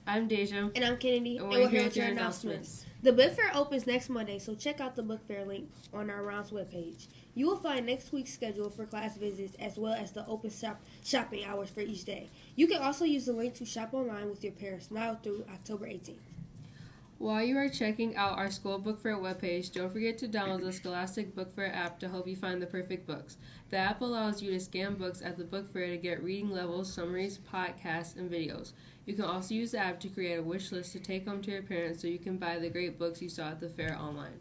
I'm Deja. And I'm Kennedy, and we're here with your announcements. The book fair opens next Monday, so check out the book fair link on our Rounds webpage. You will find next week's schedule for class visits as well as the open shopping hours for each day. You can also use the link to shop online with your parents now through October 18th. While you are checking out our school book fair webpage, don't forget to download the Scholastic Book Fair app to help you find the perfect books. The app allows you to scan books at the book fair to get reading levels, summaries, podcasts, and videos. You can also use the app to create a wish list to take home to your parents so you can buy the great books you saw at the fair online.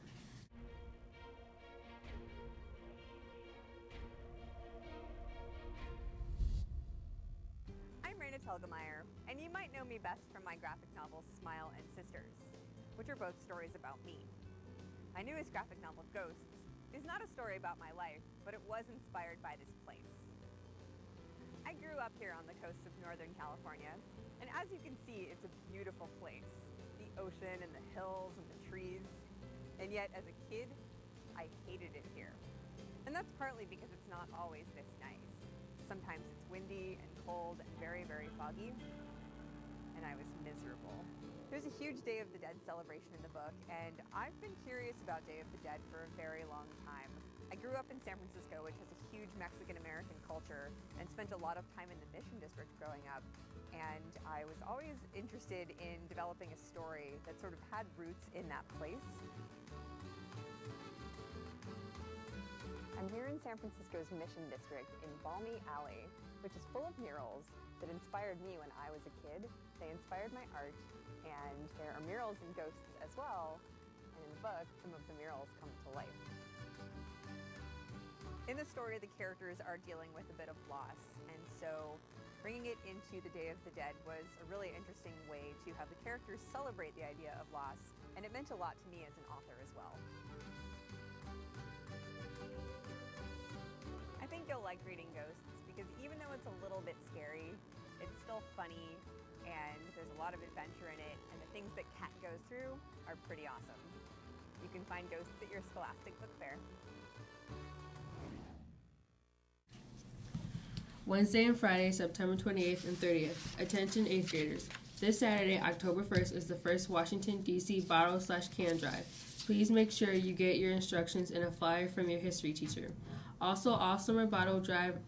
I'm Raina Telgemeier, and you might know me best from my graphic novels Smile and Sisters, which are both stories about me. My newest graphic novel, Ghosts, is not a story about my life, but it was inspired by this place. I grew up here on the coast of Northern California, and as you can see, it's a beautiful place. The ocean and the hills and the trees. And yet, as a kid, I hated it here. And that's partly because it's not always this nice. Sometimes it's windy and cold and very, very foggy, and I was miserable. There's a huge Day of the Dead celebration in the book, and I've been curious about Day of the Dead for a very long time. I grew up in San Francisco, which has a huge Mexican-American culture, and spent a lot of time in the Mission District growing up, and I was always interested in developing a story that sort of had roots in that place. I'm here in San Francisco's Mission District in Balmy Alley, which is full of murals that inspired me when I was a kid. They inspired my art, and there are murals and ghosts as well, and in the book, some of the murals come to life. In the story, the characters are dealing with a bit of loss, and so bringing it into the Day of the Dead was a really interesting way to have the characters celebrate the idea of loss, and it meant a lot to me as an author as well. I think you'll like reading Ghosts because even though it's a little bit scary, it's still funny, and there's a lot of adventure in it, and the things that Kat goes through are pretty awesome. You can find Ghosts at your Scholastic Book Fair. Wednesday and Friday, September 28th and 30th. Attention 8th graders. This Saturday, October 1st, is the first Washington, D.C. bottle/can drive. Please make sure you get your instructions and a flyer from your history teacher. Also, all summer bottle drive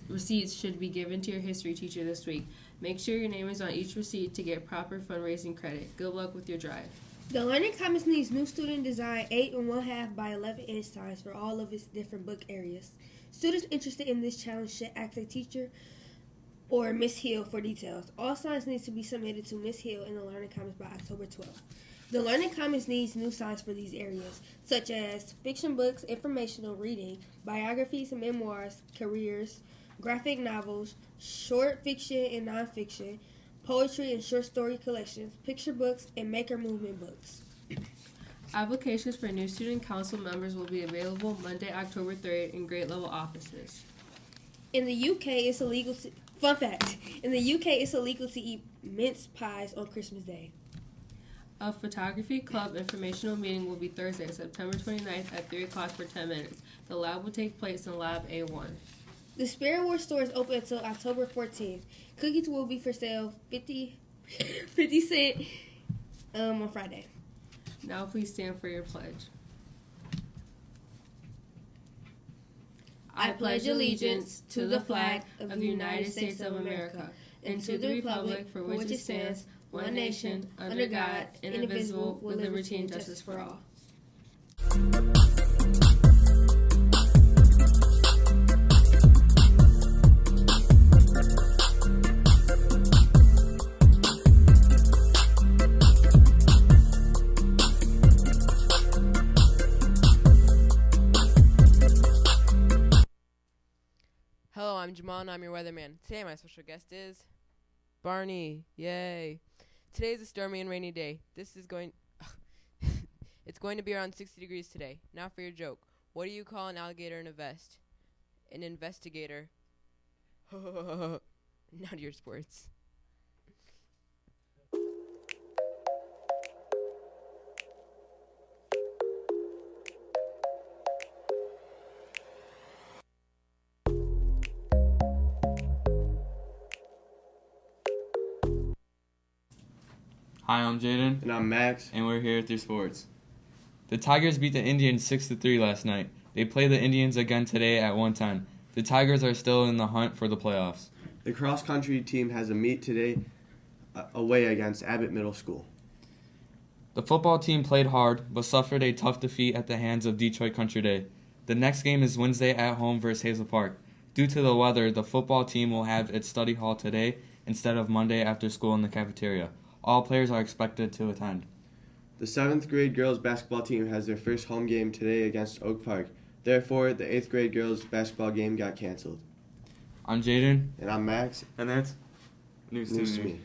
receipts should be given to your history teacher this week. Make sure your name is on each receipt to get proper fundraising credit. Good luck with your drive. The Learning Commons needs new student design 8 1/2 by 11 inch signs for all of its different book areas. Students interested in this challenge should ask a teacher or Miss Hill for details. All signs need to be submitted to Miss Hill in the Learning Commons by October 12th. The Learning Commons needs new signs for these areas, such as fiction books, informational reading, biographies and memoirs, careers, graphic novels, short fiction and nonfiction, poetry and short story collections, picture books, and maker movement books. Applications for new student council members will be available Monday, October 3rd in grade level offices. In the UK, it's illegal to... Fun fact, in the UK, it's illegal to eat mince pies on Christmas Day. A photography club informational meeting will be Thursday, September 29th at 3 o'clock for 10 minutes. The lab will take place in Lab A1. The Spirit War store is open until October 14th. Cookies will be for sale 50 cents on Friday. Now please stand for your pledge. I pledge allegiance to the flag of the United States of America and to the republic for which it stands, one nation, under God, indivisible, with liberty and justice for all. Hello, I'm Jamal and I'm your weatherman. Today my special guest is Barney. Yay. Today is a stormy and rainy day. It's going to be around 60 degrees today. Now for your joke. What do you call an alligator in a vest? An investigator. Now to your sports. Hi, I'm Jaden, And I'm Max. and we're here with your sports. The Tigers beat the Indians 6-3 last night. They play the Indians again today at 1:10. The Tigers are still in the hunt for the playoffs. The cross-country team has a meet today away against Abbott Middle School. The football team played hard, but suffered a tough defeat at the hands of Detroit Country Day. The next game is Wednesday at home versus Hazel Park. Due to the weather, the football team will have its study hall today instead of Monday after school in the cafeteria. All players are expected to attend. The 7th grade girls basketball team has their first home game today against Oak Park. Therefore, the 8th grade girls basketball game got canceled. I'm Jaden, And I'm Max. and that's news to me.